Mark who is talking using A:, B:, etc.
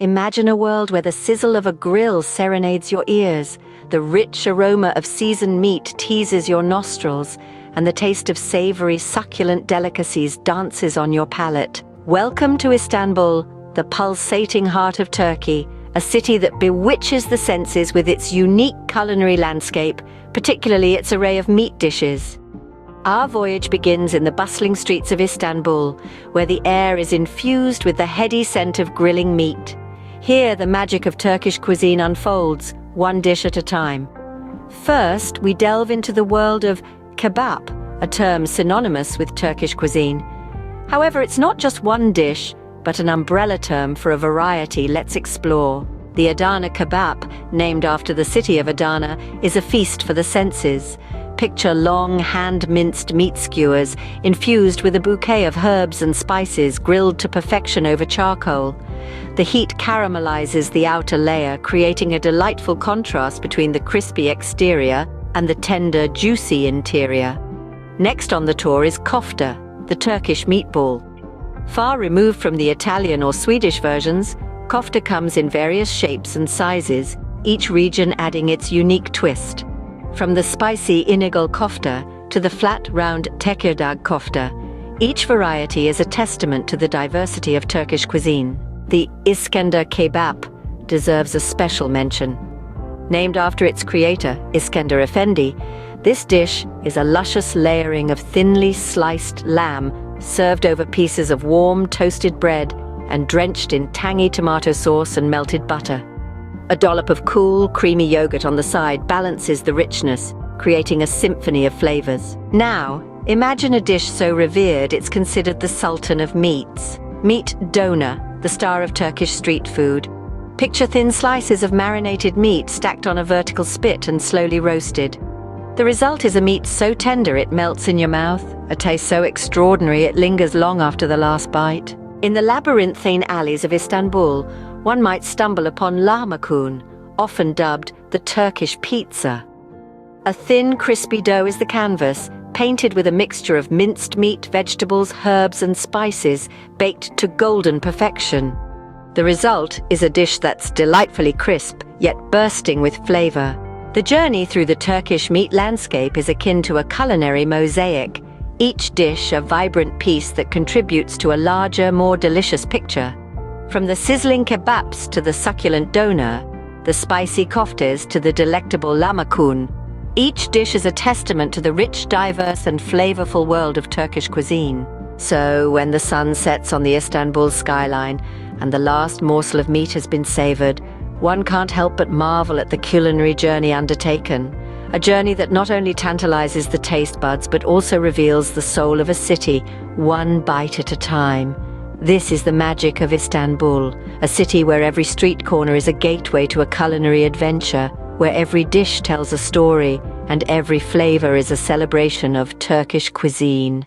A: Imagine a world where the sizzle of a grill serenades your ears, the rich aroma of seasoned meat teases your nostrils, and the taste of savory, succulent delicacies dances on your palate. Welcome to Istanbul, the pulsating heart of Turkey, a city that bewitches the senses with its unique culinary landscape, particularly its array of meat dishes. Our voyage begins in the bustling streets of Istanbul, where the air is infused with the heady scent of grilling meat. Here, the magic of Turkish cuisine unfolds, one dish at a time. First, we delve into the world of kebab, a term synonymous with Turkish cuisine. However, it's not just one dish, but an umbrella term for a variety. Let's explore. The Adana kebab, named after the city of Adana, is a feast for the senses. Picture long, hand-minced meat skewers, infused with a bouquet of herbs and spices grilled to perfection over charcoal. The heat caramelizes the outer layer, creating a delightful contrast between the crispy exterior and the tender, juicy interior. Next on the tour is kofta, the Turkish meatball. Far removed from the Italian or Swedish versions, kofta comes in various shapes and sizes, each region adding its unique twist. From the spicy inigal kofta to the flat, round tekirdağ kofta, each variety is a testament to the diversity of Turkish cuisine. The Iskender kebab deserves a special mention. Named after its creator, Iskender Efendi, this dish is a luscious layering of thinly sliced lamb served over pieces of warm, toasted bread and drenched in tangy tomato sauce and melted butter. A dollop of cool, creamy yogurt on the side balances the richness, creating a symphony of flavors. Now, imagine a dish so revered it's considered the sultan of meats. Meat doner, the star of Turkish street food. Picture thin slices of marinated meat stacked on a vertical spit and slowly roasted. The result is a meat so tender it melts in your mouth, a taste so extraordinary it lingers long after the last bite. In the labyrinthine alleys of Istanbul, one might stumble upon lahmacun, often dubbed the Turkish pizza. A thin, crispy dough is the canvas, painted with a mixture of minced meat, vegetables, herbs, and spices, baked to golden perfection. The result is a dish that's delightfully crisp, yet bursting with flavor. The journey through the Turkish meat landscape is akin to a culinary mosaic, each dish a vibrant piece that contributes to a larger, more delicious picture. From the sizzling kebabs to the succulent doner, the spicy koftas to the delectable lahmacun, each dish is a testament to the rich, diverse, and flavorful world of Turkish cuisine. So, when the sun sets on the Istanbul skyline and the last morsel of meat has been savored, one can't help but marvel at the culinary journey undertaken. A journey that not only tantalizes the taste buds but also reveals the soul of a city, one bite at a time. This is the magic of Istanbul, a city where every street corner is a gateway to a culinary adventure, where every dish tells a story and every flavor is a celebration of Turkish cuisine.